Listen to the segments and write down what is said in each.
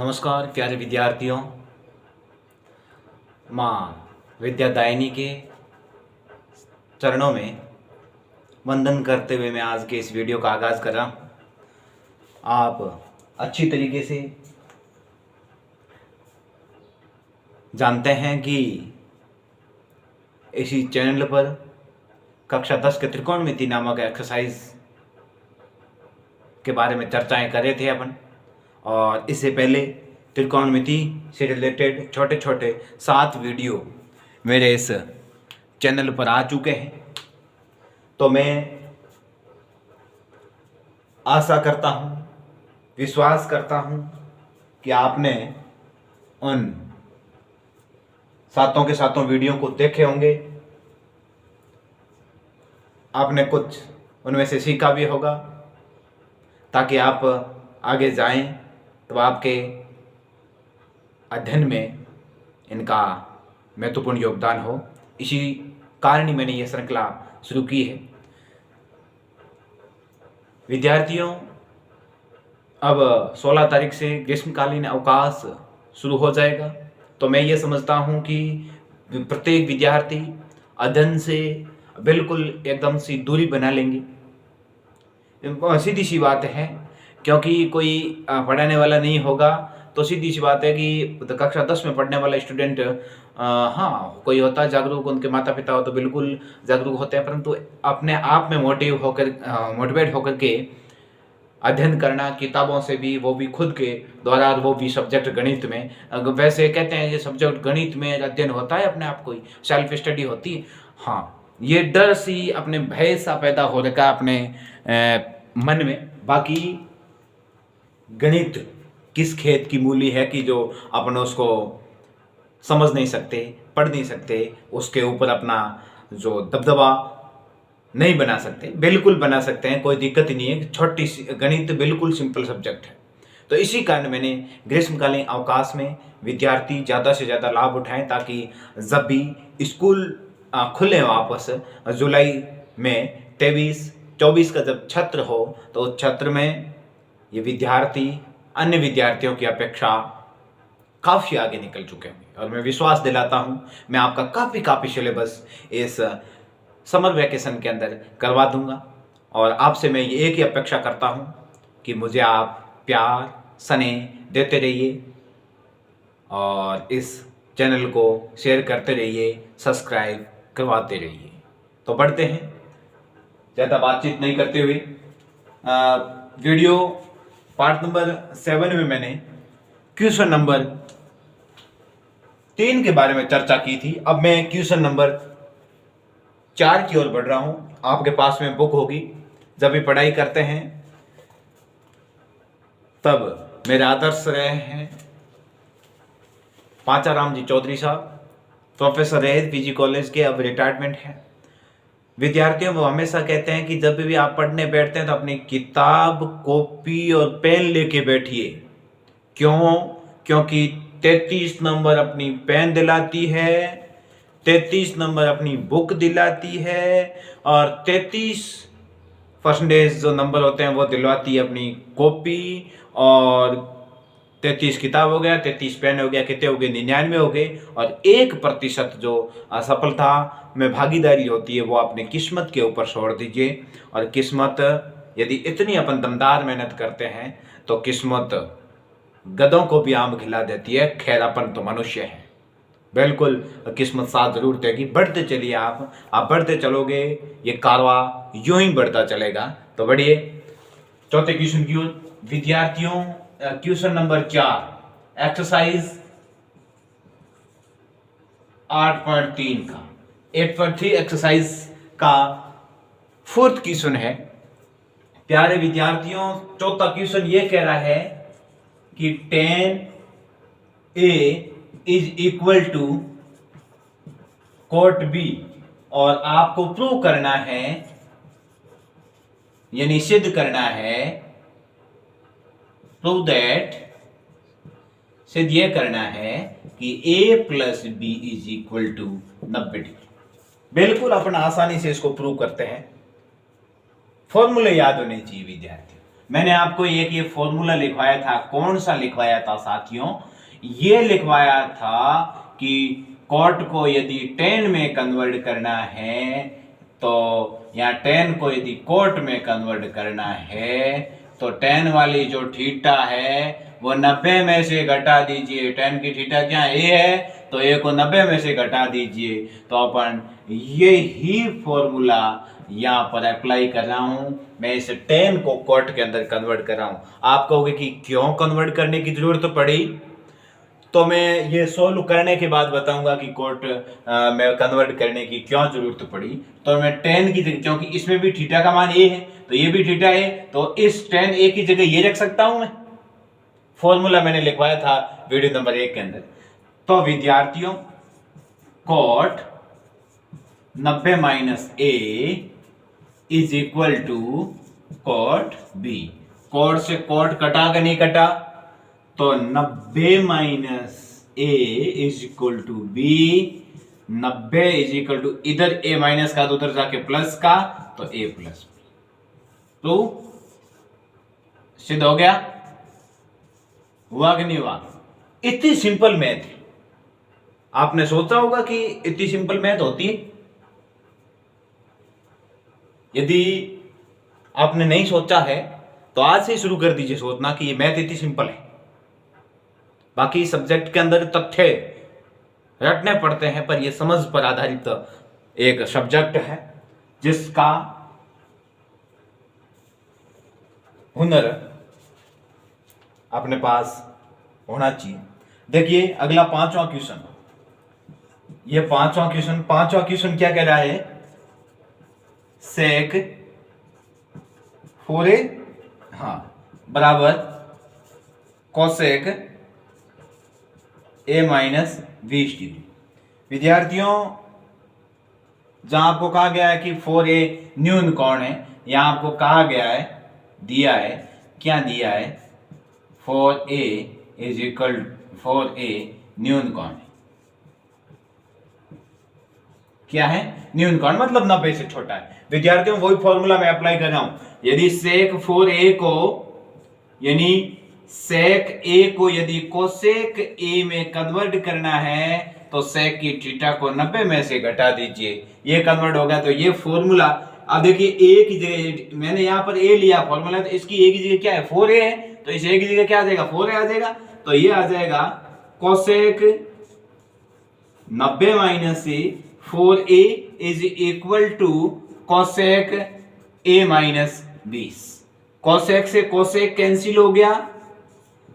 नमस्कार प्यारे विद्यार्थियों। माँ विद्यादायिनी के चरणों में वंदन करते हुए मैं आज के इस वीडियो का आगाज़ कर रहा हूँ। आप अच्छी तरीके से जानते हैं कि इसी चैनल पर कक्षा 10 के त्रिकोणमिति नामक एक्सरसाइज के बारे में चर्चाएं कर रहे थे अपन, और इससे पहले त्रिकोणमिति से रिलेटेड छोटे छोटे 7 वीडियो मेरे इस चैनल पर आ चुके हैं। तो मैं आशा करता हूँ, विश्वास करता हूँ कि आपने उन 7 के 7 वीडियो को देखे होंगे, आपने कुछ उनमें से सीखा भी होगा, ताकि आप आगे जाएं तो आपके अध्ययन में इनका महत्वपूर्ण योगदान हो। इसी कारण ही मैंने यह श्रृंखला शुरू की है। विद्यार्थियों, अब 16 तारीख से ग्रीष्मकालीन अवकाश शुरू हो जाएगा। तो मैं ये समझता हूँ कि प्रत्येक विद्यार्थी अध्ययन से बिल्कुल एकदम सी दूरी बना लेंगे। सीधी सी बात है, क्योंकि कोई पढ़ाने वाला नहीं होगा तो सीधी सी बात है कि कक्षा 10 में पढ़ने वाला स्टूडेंट, हाँ कोई होता है जागरूक, उनके माता पिता हो तो बिल्कुल जागरूक होते हैं, परंतु अपने आप में मोटिवेट होकर के अध्ययन करना किताबों से भी, वो भी खुद के द्वारा, वो भी सब्जेक्ट गणित में। वैसे कहते हैं ये सब्जेक्ट गणित में अध्ययन होता है, अपने आप कोई सेल्फ स्टडी होती है। हाँ, ये डर सी, अपने भय सा पैदा हो रखा अपने मन में। बाकी गणित किस खेत की मूली है कि जो अपन उसको समझ नहीं सकते, पढ़ नहीं सकते, उसके ऊपर अपना जो दबदबा नहीं बना सकते। बिल्कुल बना सकते हैं, कोई दिक्कत ही नहीं है। छोटी सी गणित बिल्कुल सिंपल सब्जेक्ट है। तो इसी कारण मैंने ग्रीष्मकालीन अवकाश में विद्यार्थी ज़्यादा से ज़्यादा लाभ उठाएं, ताकि जब भी स्कूल खुले वापस जुलाई में 23-24 का जब छत्र हो, तो उस छत्र में ये विद्यार्थी अन्य विद्यार्थियों की अपेक्षा काफ़ी आगे निकल चुके होंगे। और मैं विश्वास दिलाता हूँ, मैं आपका काफ़ी सिलेबस इस समर वैकेशन के अंदर करवा दूंगा। और आपसे मैं ये एक ही अपेक्षा करता हूँ कि मुझे आप प्यार स्नेह देते रहिए और इस चैनल को शेयर करते रहिए, सब्सक्राइब करवाते रहिए। तो बढ़ते हैं, ज़्यादा बातचीत नहीं करते हुए, वीडियो पार्ट नंबर 7 में मैंने क्वेश्चन नंबर 3 के बारे में चर्चा की थी। अब मैं क्वेश्चन नंबर 4 की ओर बढ़ रहा हूं। आपके पास में बुक होगी, जब भी पढ़ाई करते हैं तब मेरे आदर्श रहे हैं पांचाराम जी चौधरी साहब, प्रोफेसर रहे पीजी कॉलेज के, अब रिटायरमेंट है। विद्यार्थियों वो हमेशा कहते हैं कि जब भी आप पढ़ने बैठते हैं तो अपनी किताब, कॉपी और पेन लेके बैठिए। क्यों? क्योंकि 33 नंबर अपनी पेन दिलाती है, 33 नंबर अपनी बुक दिलाती है, और 33% जो नंबर होते हैं वो दिलवाती है अपनी कॉपी। और 33 किताब हो गया, 33 पेन हो गया, कितने हो गए? 99 हो गए। और 1% जो असफलता में भागीदारी होती है वो अपनी किस्मत के ऊपर छोड़ दीजिए। और किस्मत, यदि इतनी अपन दमदार मेहनत करते हैं तो किस्मत गधों को भी आम खिला देती है। खैर, अपन तो मनुष्य हैं, बिल्कुल किस्मत साथ जरूर देगी। बढ़ते चलिए, आप बढ़ते चलोगे, ये कारवा यूं ही बढ़ता चलेगा। तो बढ़िए, चौथे क्वेश्चन की ओर विद्यार्थियों। क्वेश्चन नंबर 4 एक्सरसाइज 8.3 का 8.3 एक्सरसाइज का 4th क्वेश्चन है। प्यारे विद्यार्थियों, चौथा क्वेश्चन ये कह रहा है कि 10A is equal to cot B, और आपको प्रूव करना है, यानी सिद्ध करना है, प्रूव दैट, सिद्ध ये करना है कि A plus B is equal to 90 degree. बिल्कुल अपन आसानी से इसको प्रूव करते हैं। फॉर्मूले याद होने चाहिए विद्यार्थी। मैंने आपको एक ये फॉर्मूला लिखवाया था, कौन सा लिखवाया था साथियों? ये लिखवाया था कि कॉट को यदि टेन में कन्वर्ट करना है तो, या टेन को यदि कोट में कन्वर्ट करना है तो टेन वाली जो थीटा है वो 90 में से घटा दीजिए। टेन की थीटा क्या ए है, तो ए को 90 में से घटा दीजिए। तो अपन ये ही फॉर्मूला यहाँ पर अप्लाई कर रहा हूं। मैं इस टेन को कोट के अंदर कन्वर्ट कर रहा हूं। आप कहोगे कि क्यों कन्वर्ट करने की जरूरत पड़ी? तो मैं ये सोल्व करने के बाद बताऊंगा कि कोट में कन्वर्ट करने की क्यों जरूरत पड़ी। तो मैं टेन की जगह, क्योंकि इसमें भी थीटा का मान ए है तो ये भी थीटा है, तो इस टेन ए की जगह ये रख सकता हूं मैं। फॉर्मूला मैंने लिखवाया था वीडियो नंबर 1 के अंदर। तो विद्यार्थियों, cot 90 minus A is equal to cot B. Cot से कोट कटा कि नहीं कटा? तो 90 minus A is equal to B. 90 is equal to, इधर ए माइनस का तो उधर जाके प्लस का, तो ए प्लस टू। सिद्ध हो गया? हुआ कि नहीं हुआ? इतनी सिंपल मैथ है। आपने सोचा होगा कि इतनी सिंपल मैथ होती है। यदि आपने नहीं सोचा है तो आज से शुरू कर दीजिए सोचना कि ये मैथ इतनी सिंपल है। बाकी सब्जेक्ट के अंदर तथ्य रटने पड़ते हैं, पर यह समझ पर आधारित एक सब्जेक्ट है जिसका हुनर अपने पास होना चाहिए। देखिए अगला 5वां क्वेश्चन। ये 5वां क्वेश्चन क्या कह रहा है? सेक 4a बराबर कोसेक a माइनस 20 डिग्री। विद्यार्थियों, जहां आपको कहा गया है कि 4a न्यून कोण है, यहां आपको कहा गया है, दिया है, क्या दिया है? 4a इज इक्वल 4a न्यून कोण है। क्या है? न्यून कोण, मतलब 90 से छोटा है। विद्यार्थियों, वही फॉर्मूला मैं अप्लाई कर रहा हूं। यदि सेक 4a को, यानी सेक ए को यदि कोसेक ए में कन्वर्ट करना है तो सेक की थीटा को 90 में से घटा दीजिए। ये कन्वर्ट हो गया। तो ये फॉर्मूला, अब देखिए ए की जगह मैंने यहां पर ए लिया फॉर्मूला, तो इसकी ए की जगह क्या है? 4a है, तो इस ए की जगह क्या आ जाएगा? 4a आ जाएगा। तो ये आ जाएगा cosec 90 minus 4a is equal to cosec a minus 20। Cosec से कोसेक कैंसिल हो गया।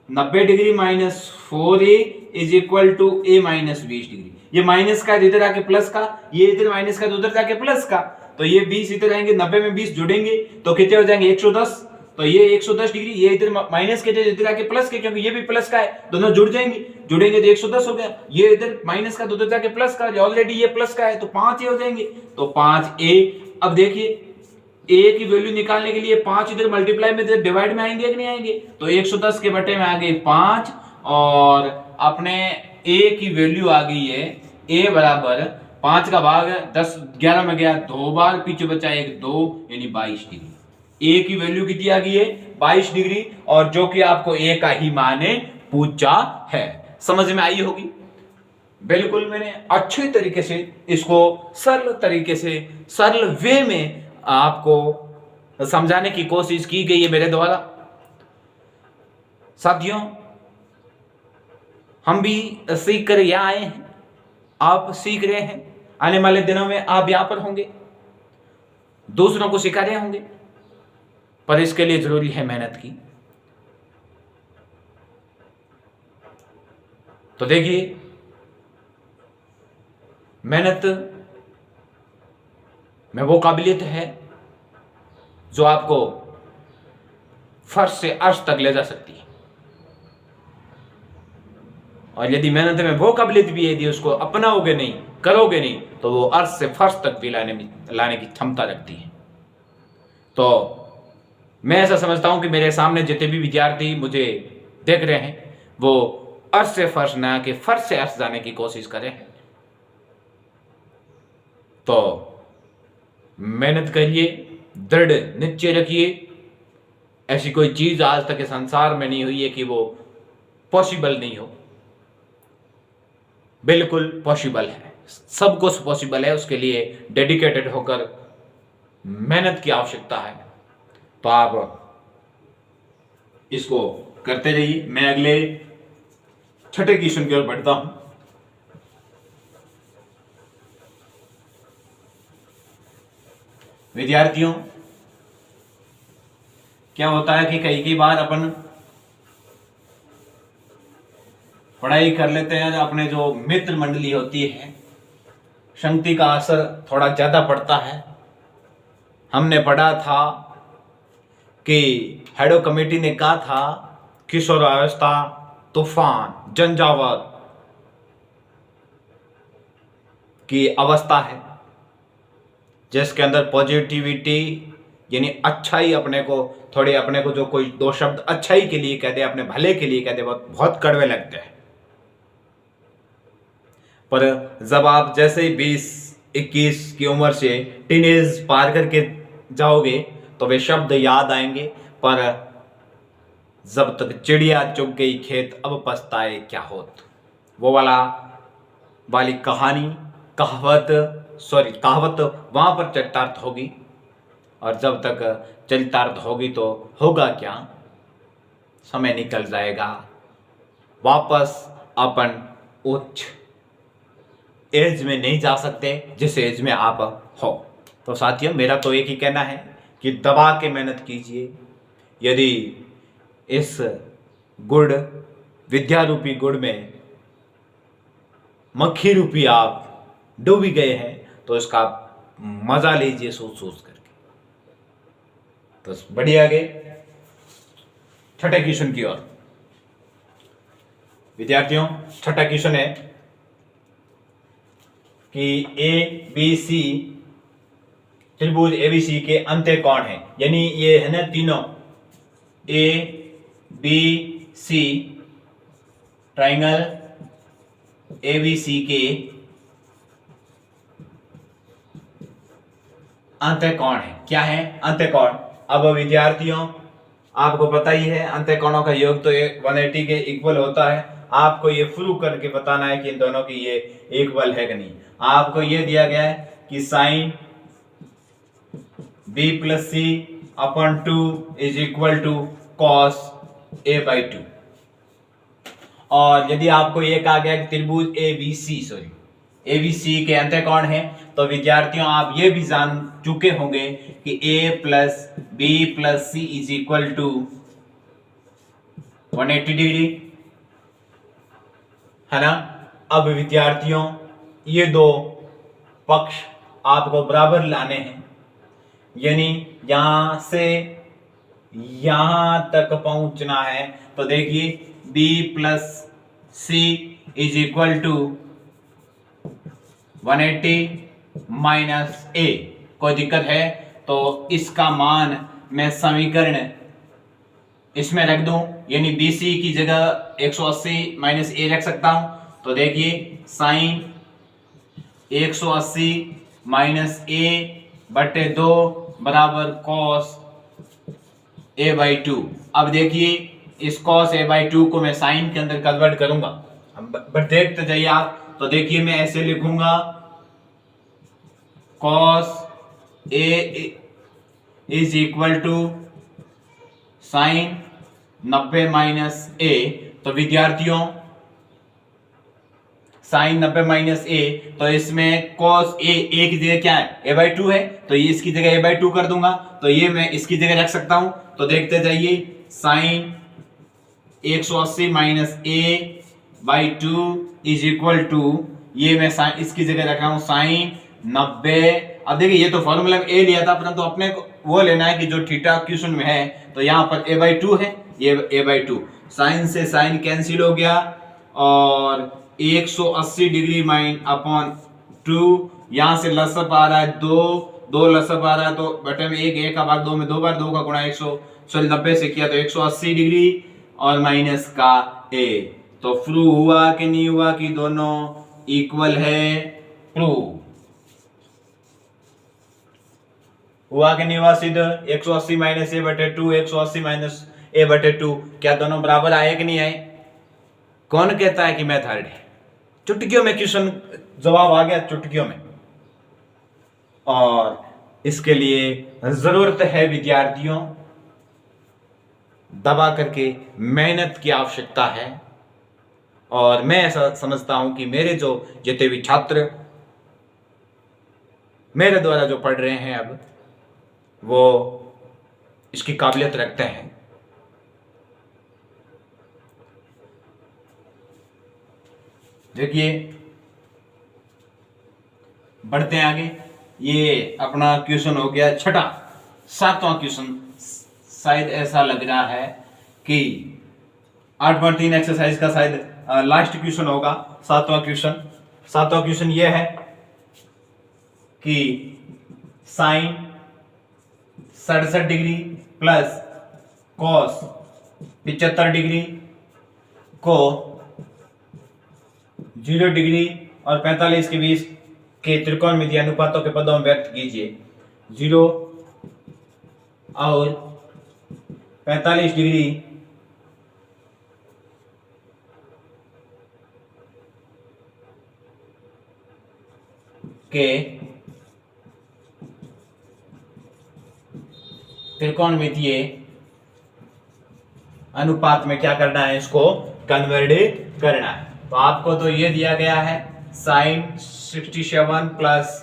90 degree minus 4a is equal to a minus 20 degree. ये माइनस का इधर आके प्लस का, ये इधर माइनस का उधर जाके प्लस का, तो ये 20 इधर आएंगे, 90 में 20 जुड़ेंगे तो कितने हो जाएंगे? 110। तो ये 110 डिग्री, ये इधर माइनस के इधर आके प्लस के, क्योंकि ये भी प्लस का है, दोनों जुड़ेंगे तो 110 हो गया। ये इधर माइनस का तो उधर जाके प्लस का, ऑलरेडी ये प्लस का है, तो 5a हो जाएंगे। तो 5a। अब देखिए a की वैल्यू निकालने के लिए 5 इधर मल्टीप्लाई में, इधर डिवाइड में आएंगे कि नहीं आएंगे? तो 110 के बटे में आ गए 5, और अपने a की वैल्यू आ गई है a बराबर 5 का भाग 10 11 में गया 2 बार, पीछे बचा 1 2, यानी 22 डिग्री। a की वैल्यू कितनी आ गई है? 22 डिग्री, और जो कि आपको a का ही माने पूछा है। समझ में आई होगी? बिल्कुल, मैंने अच्छे तरीके से इसको सरल तरीके से, सरल वे में आपको समझाने की कोशिश की गई है मेरे द्वारा। साथियों, हम भी सीख कर यहां आए हैं, आप सीख रहे हैं। आने वाले दिनों में आप यहां पर होंगे, दूसरों को सिखा रहे होंगे, पर इसके लिए जरूरी है मेहनत की। तो देखिए, मेहनत में वो काबिलियत है जो आपको फर्श से अर्श तक ले जा सकती है, और यदि मेहनत में वो काबिलियत भी है, यदि उसको अपनाओगे नहीं, करोगे नहीं, तो वो अर्श से फर्श तक भी लाने की क्षमता रखती है। तो मैं ऐसा समझता हूं कि मेरे सामने जितने भी विद्यार्थी मुझे देख रहे हैं, वो अर्श से फर्श ना के फर्श से अर्श जाने की कोशिश करें। तो मेहनत करिए, दृढ़ निश्चय रखिए, ऐसी कोई चीज आज तक के संसार में नहीं हुई है कि वो पॉसिबल नहीं हो। बिल्कुल पॉसिबल है, सब कुछ पॉसिबल है। उसके लिए डेडिकेटेड होकर मेहनत की आवश्यकता है। तो आप इसको करते रहिए। मैं अगले छठे क्वेश्चन की ओर बढ़ता हूं। विद्यार्थियों, क्या होता है कि कई बार अपन पढ़ाई कर लेते हैं, अपने जो मित्र मंडली होती है संगति का असर थोड़ा ज्यादा पड़ता है। हमने पढ़ा था कि हेडो कमेटी ने कहा था किशोरावस्था तूफान झंझावात की अवस्था है, जिसके अंदर पॉजिटिविटी यानी अच्छाई अपने को जो कोई दो शब्द अच्छाई के लिए कह दे, अपने भले के लिए कह दे, बहुत कड़वे लगते हैं। पर जब आप जैसे ही 20-21 की उम्र से टीनेज पार करके जाओगे तो वे शब्द याद आएंगे। पर जब तक चिड़िया चुग गई खेत अब पछताए क्या होत, वो वाली कहावत वहां पर चरितार्थ होगी। और जब तक चरितार्थ होगी तो होगा क्या, समय निकल जाएगा, वापस अपन उच्च एज में नहीं जा सकते जिस एज में आप हो। तो साथियों, मेरा तो एक ही कहना है कि दबा के मेहनत कीजिए। यदि इस गुड़ विद्या रूपी गुड़ में मक्खी रूपी आप डूबी गए हैं तो इसका मजा लीजिए सोच सोच करके। तो बढ़िया आगे छठे क्वेश्चन की ओर। विद्यार्थियों, छठा क्वेश्चन है कि ABC त्रिभुज ABC के अंत्य कौन है। यानी ये है ना तीनों ABC ट्राइंगल ABC के अंत्यकोण है। क्या है अंत्यकोण? अब विद्यार्थियों, आपको पता ही है अंत्यकोणों का योग तो 180 के इक्वल होता है। आपको ये प्रूव करके बताना है कि इन दोनों की ये इक्वल है कि नहीं। आपको ये दिया गया है कि sine B + C upon 2 is equal to cos A/2। और यदि आपको ये कहा गया कि त्रिभुज ABC के अंत्यकोण है, तो विद्यार्थियों आप ये भी जान चुके होंगे कि A + B + C is equal to 180 degree, है ना। अब विद्यार्थियों, ये दो पक्ष आपको बराबर लाने हैं, यानी यहां से यहां तक पहुंचना है। तो देखिए B + C is equal to 180 - A। कोई दिक्कत है तो इसका मान मैं समीकरण इसमें रख दूं, यानी BC की जगह 180 - A रख सकता हूं। तो देखिए साइन 180 - A/2 बराबर कॉस A/2। अब देखिए इस कॉस A/2 को मैं साइन के अंदर कन्वर्ट करूंगा, बट देखते जाइए आप। तो देखिए मैं ऐसे लिखूंगा cos A is equal to sine 90 - A। तो विद्यार्थियों साइन 90 - A, तो इसमें cos A की जगह क्या है A/2 है, तो ये इसकी जगह A/2 कर दूंगा। तो ये मैं इसकी जगह रख सकता हूं। तो देखते जाइए sign 180 - A/2 is equal to, ये मैं इसकी जगह रख रहा हूं साइन 90। अब देखिए ये तो फॉर्मूला में A लिया था, परंतु अपने को वो लेना है कि जो थीटा क्वेश्चन में है, तो यहाँ पर A/2 है, ये A/2। साइन से साइन कैंसिल हो गया और 180 डिग्री -/2, यहां से लसअप आ रहा है 2 लसअप आ रहा है, तो बटे में 1 का भाग 2 में 2 बार 2 का गुणा 190 से किया तो 180 डिग्री और माइनस का A। तो प्रूव हुआ कि नहीं हुआ कि दोनों इक्वल है? प्रूव। हुआ कि नहीं हुआ सिद्ध? 180 माइनस ए बटे 2, 180 माइनस ए बटे 2, क्या दोनों बराबर आए कि नहीं आए? कौन कहता है कि मेथड है? चुटकियों में क्वेश्चन जवाब आ गया, चुटकियों में। और इसके लिए जरूरत है विद्यार्थियों, दबा करके मेहनत की आवश्यकता है। और मैं ऐसा समझता हूं कि मेरे जो जितने भी छात्र मेरे द्वारा जो पढ़ रहे हैं अब, वो इसकी काबिलियत रखते हैं। देखिए बढ़ते हैं आगे। ये अपना क्वेश्चन हो गया छठा, 7वां क्वेश्चन। शायद ऐसा लग रहा है कि 8.3 एक्सरसाइज का शायद लास्ट क्वेश्चन होगा, 7वां क्वेश्चन। 7वां क्वेश्चन ये है कि sine 67 degree plus cos 75 degree को 0 डिग्री और 45 के बीच के त्रिकोणमितीय अनुपातों के पदों में व्यक्त कीजिए। 0 और 45 डिग्री के त्रिकोणमितीय अनुपात में क्या करना है? इसको कन्वर्ट करना है। तो आपको तो ये दिया गया है साइन 67 प्लस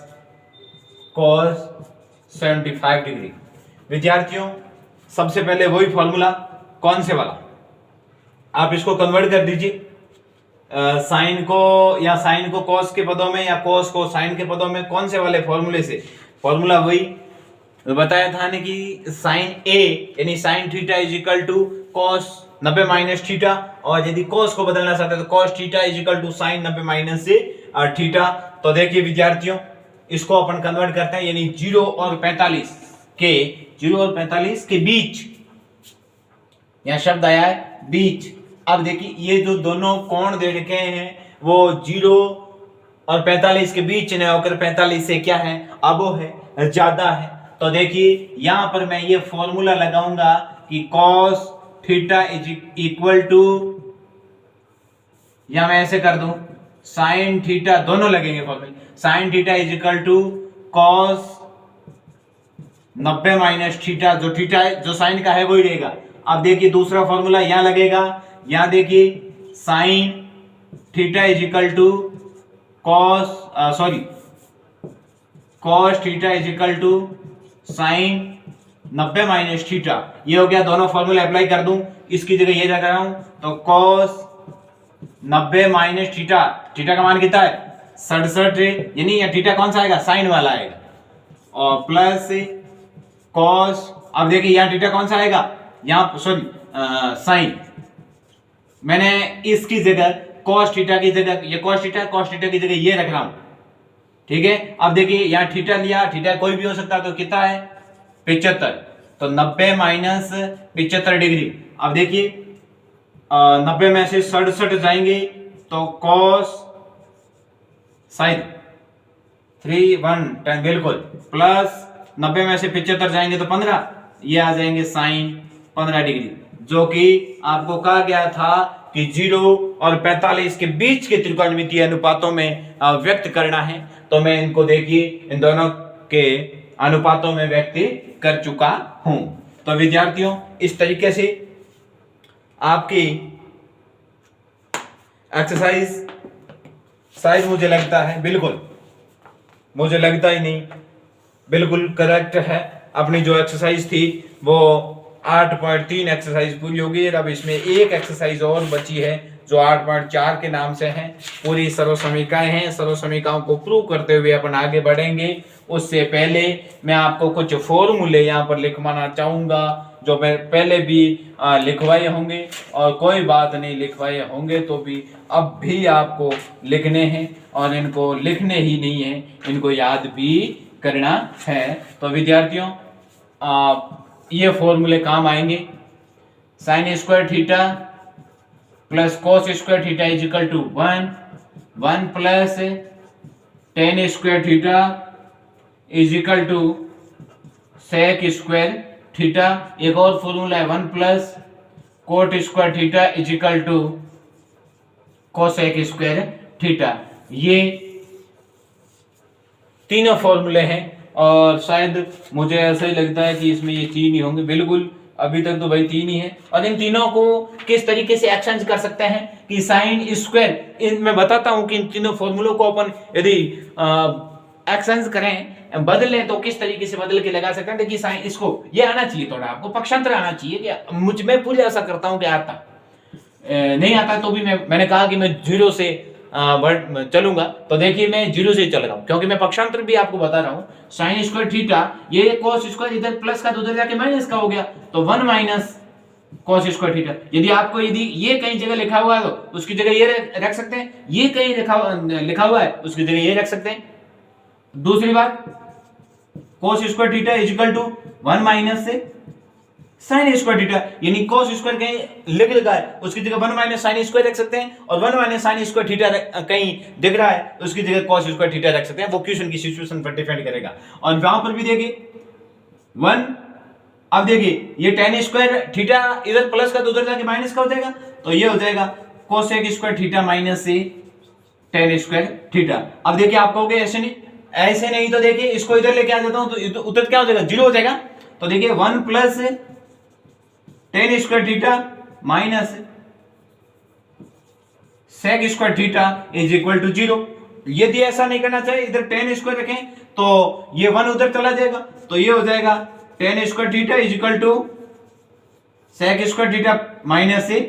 कॉस 75 डिग्री। विद्यार्थियों सबसे पहले वही फॉर्मूला, कौन से वाला, आप इसको कन्वर्ट कर दीजिए। साइन को या साइन को कॉस के पदों में या कॉस को साइन के पदों में, कौन से वाले फॉर्मूले से? फॉर्मूला वही बताया था ना कि साइन ए यानी sine theta is equal to cos 90 minus theta, और यदि कॉस को बदलना चाहते हैं तो cos theta is equal to sine 90 minus से थीटा। तो देखिए विद्यार्थियों इसको अपन कन्वर्ट करते हैं, यानी 0 और 45 के बीच, यहां शब्द आया है बीच। अब देखिए ये जो दोनों कोण दे रखे हैं वो 0 और 45 के बीच न होकर 45 से क्या है? अबो है, ज्यादा है। तो देखिए यहां पर मैं ये फॉर्मूला लगाऊंगा कि cos theta is equal to, या मैं ऐसे कर दूं sin थीटा, दोनों लगेंगे फॉर्मूले। sin theta is equal to cos 90 minus theta, जो थीटा है जो साइन का है वही रहेगा। अब देखिए दूसरा फॉर्मूला यहां लगेगा, यहां देखिए sine theta is equal to cos theta is equal to sine 90 minus theta. ये हो गया, दोनों फॉर्मूला अप्लाई कर दूं, इसकी जगह ये लगा रहा हूं, तो cos 90 माइनस थीटा, थीटा का मान कितना है? 67, यानी ये थीटा कौन सा आएगा? साइन वाला आएगा, और प्लस cos, अब देखिए यहाँ थीटा कौन सा आएगा? यहाँ सॉरी साइन, मैंने इसकी जगह cos थीटा की जगह, ये cos थीटा की जगह ये रख रहा हूं, ठीक है। अब देखिए यहाँ थीटा लिया, थीटा कोई भी हो सकता है, तो कितना है? 75, तो 90 माइनस 75 डिग्री। अब देखिए 90 में से 67 जाएंगे तो cos साइन 3 बिल्कुल, प्लस 90 में से 75 जाएंगे तो 15, ये आ जाएंगे साइन 15 डिग्री, जो कि आपको कहा गया था कि 0 और 45 के बीच के त्रिकोणमितीय अनुपातों में व्यक्त करना है। तो मैं इनको देखिए इन दोनों के अनुपातों में व्यक्त कर चुका हूं। तो विद्यार्थियों इस तरीके से आपकी एक्सरसाइज शायद मुझे लगता है, बिल्कुल मुझे लगता ही नहीं, बिल्कुल करेक्ट है। अपनी जो एक्सरसाइज थी वो 8.3 एक्सरसाइज पूरी होगी। अब इसमें एक एक्सरसाइज और बची है जो 8.4 के नाम से है। पूरी सर्वसमीकाएं हैं, सर्वसमीकाओं को प्रूव करते हुए अपन आगे बढ़ेंगे। उससे पहले मैं आपको कुछ फॉर्मूले यहाँ पर लिखवाना चाहूंगा जो मैं पहले भी लिखवाए होंगे, और कोई बात नहीं लिखवाए होंगे तो भी अब भी आपको लिखने हैं, और इनको लिखने ही नहीं है, इनको याद भी करना है। तो विद्यार्थियों ये फॉर्मूले काम आएंगे। Sine square theta plus cos square theta is equal to 1 plus tan square theta is equal to sec square theta, एक और फॉर्मूला है 1 plus cot square theta is equal to cosec square theta. ये तीनों फॉर्मूले हैं और शायद मुझे ऐसा ही लगता है कि इसमें ये तीन ही होंगे। बिल्कुल अभी तक तो भाई तीन ही है। और इन तीनों को किस तरीके से एक्सचेंज कर सकते हैं कि साइन स्क्वायर, इन मैं बताता हूं कि इन तीनों फॉर्मूलों को अपन यदि एक्सचेंज करें, बदलें तो किस तरीके से बदल के लगा सकते हैं। देखिए साइन, इसको ये आना चाहिए, थोड़ा आपको पक्षांतर आना चाहिए। कि मुझ में पूरी आशा करता हूं कि आता नहीं आता तो भी मैंने कहा कि मैं जीरो से चलूंगा। तो देखिए मैं जीरो से चल रहा हूं क्योंकि मैं पक्षांतर भी आपको बता रहा हूं। साइन स्क्वायर थीटा, ये कॉस स्क्वायर इधर प्लस का तो उधर जाके माइनस का हो गया, तो 1 माइनस कॉस स्क्वायर थीटा। यदि आपको यदि ये कहीं जगह लिखा हुआ है तो उसकी जगह ये रख सकते हैं, ये कहीं लिखा हुआ है उसकी जगह ये रख सकते हैं। दूसरी बात, cos square theta is equal to 1 minus से sin स्क्वायर थीटा, यानी cos स्क्वायर कहीं लिख रखा है उसकी जगह 1 माइनस sin स्क्वायर रख सकते हैं, और 1 माइनस sin स्क्वायर थीटा कहीं दिख रहा है उसकी जगह cos स्क्वायर थीटा रख सकते हैं। वो क्वेश्चन की सिचुएशन पर डिपेंड करेगा। और वहां पर भी देखिए 1, अब देखिए ये tan स्क्वायर थीटा इधर प्लस का तो उधर जाके माइनस का हो जाएगा, तो ये हो जाएगा cosec स्क्वायर थीटा माइनस से tan स्क्वायर थीटा। अब देखिए आप कहोगे ऐसे नहीं तो देखिए इसको इधर लेके आ जाता हूं तो उधर क्या हो जाएगा, जीरो हो जाएगा। तो देखिए 1 plus tan square theta minus sec square theta is equal to 0। यदि ऐसा नहीं करना चाहिए, इधर tan स्क्वायर रखें तो ये 1 उधर चला जाएगा, तो ये हो जाएगा tan square theta is equal to sec square theta minus से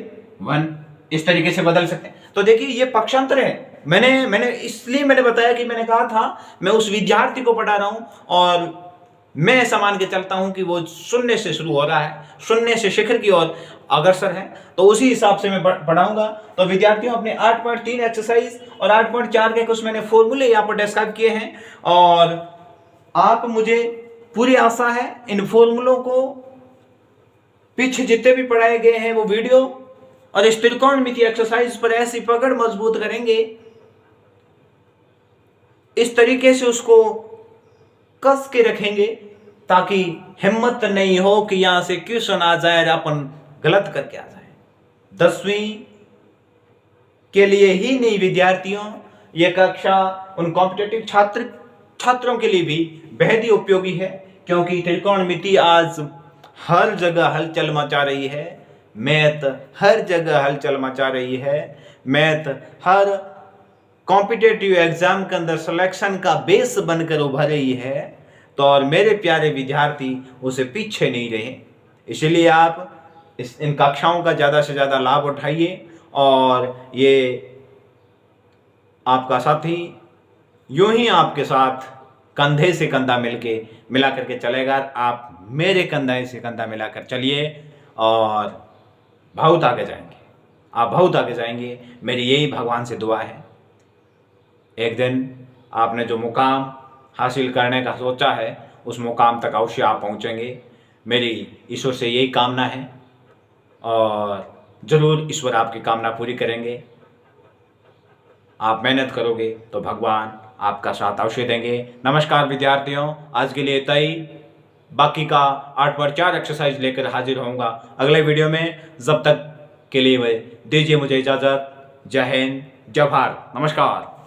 1। इस तरीके से बदल सकते हैं। तो देखिए ये पक्षांतर है। मैंने इसलिए मैंने बताया कि मैंने कहा था मैं उस विद्यार्थी को पढ़ा रहा हूं और मैं ऐसा मान के चलता हूं कि वो शून्य से शुरू हो रहा है, शून्य से शिखर की ओर अग्रसर है, तो उसी हिसाब से मैं पढ़ाऊंगा। तो विद्यार्थियों अपने 8.3 एक्सरसाइज और 8.4 के कुछ मैंने फॉर्मूले यहाँ पर डिस्क्राइब किए हैं और आप, मुझे पूरी आशा है इन फॉर्मूलों को पीछे जितने भी पढ़ाए गए हैं वो वीडियो और इस त्रिकोणमिति एक्सरसाइज पर ऐसी पकड़ मजबूत करेंगे, इस तरीके से उसको कस के रखेंगे ताकि हिम्मत नहीं हो कि यहां से क्वेश्चन आ जाए और अपन गलत करके आ जाए। 10वीं के लिए ही नहीं विद्यार्थियों, यह कक्षा उन कॉम्पिटिटिव छात्रों के लिए भी बेहद ही उपयोगी है, क्योंकि त्रिकोणमिति आज हर जगह हलचल मचा रही है। मैथ हर जगह हलचल मचा रही है। मैथ हर कॉम्पिटिटिव एग्जाम के अंदर सिलेक्शन का बेस बनकर उभर रही है। तो और मेरे प्यारे विद्यार्थी उसे पीछे नहीं रहे, इसलिए आप इन कक्षाओं का ज़्यादा से ज़्यादा लाभ उठाइए और ये आपका साथी यूं ही आपके साथ कंधे से कंधा मिला करके चलेगा। आप मेरे कंधे से कंधा मिलाकर चलिए और बहुत आगे जाएंगे, आप बहुत आगे जाएंगे। मेरी यही भगवान से दुआ है। एक दिन आपने जो मुकाम हासिल करने का सोचा है उस मुकाम तक अवश्य आप पहुंचेंगे। मेरी ईश्वर से यही कामना है और ज़रूर ईश्वर आपकी कामना पूरी करेंगे। आप मेहनत करोगे तो भगवान आपका साथ अवश्य देंगे। नमस्कार विद्यार्थियों, आज के लिए इतना ही। बाकी का 8/4 एक्सरसाइज लेकर हाजिर होऊंगा अगले वीडियो में। जब तक के लिए दीजिए मुझे इजाज़त। जय हिंद, जय भारत, नमस्कार।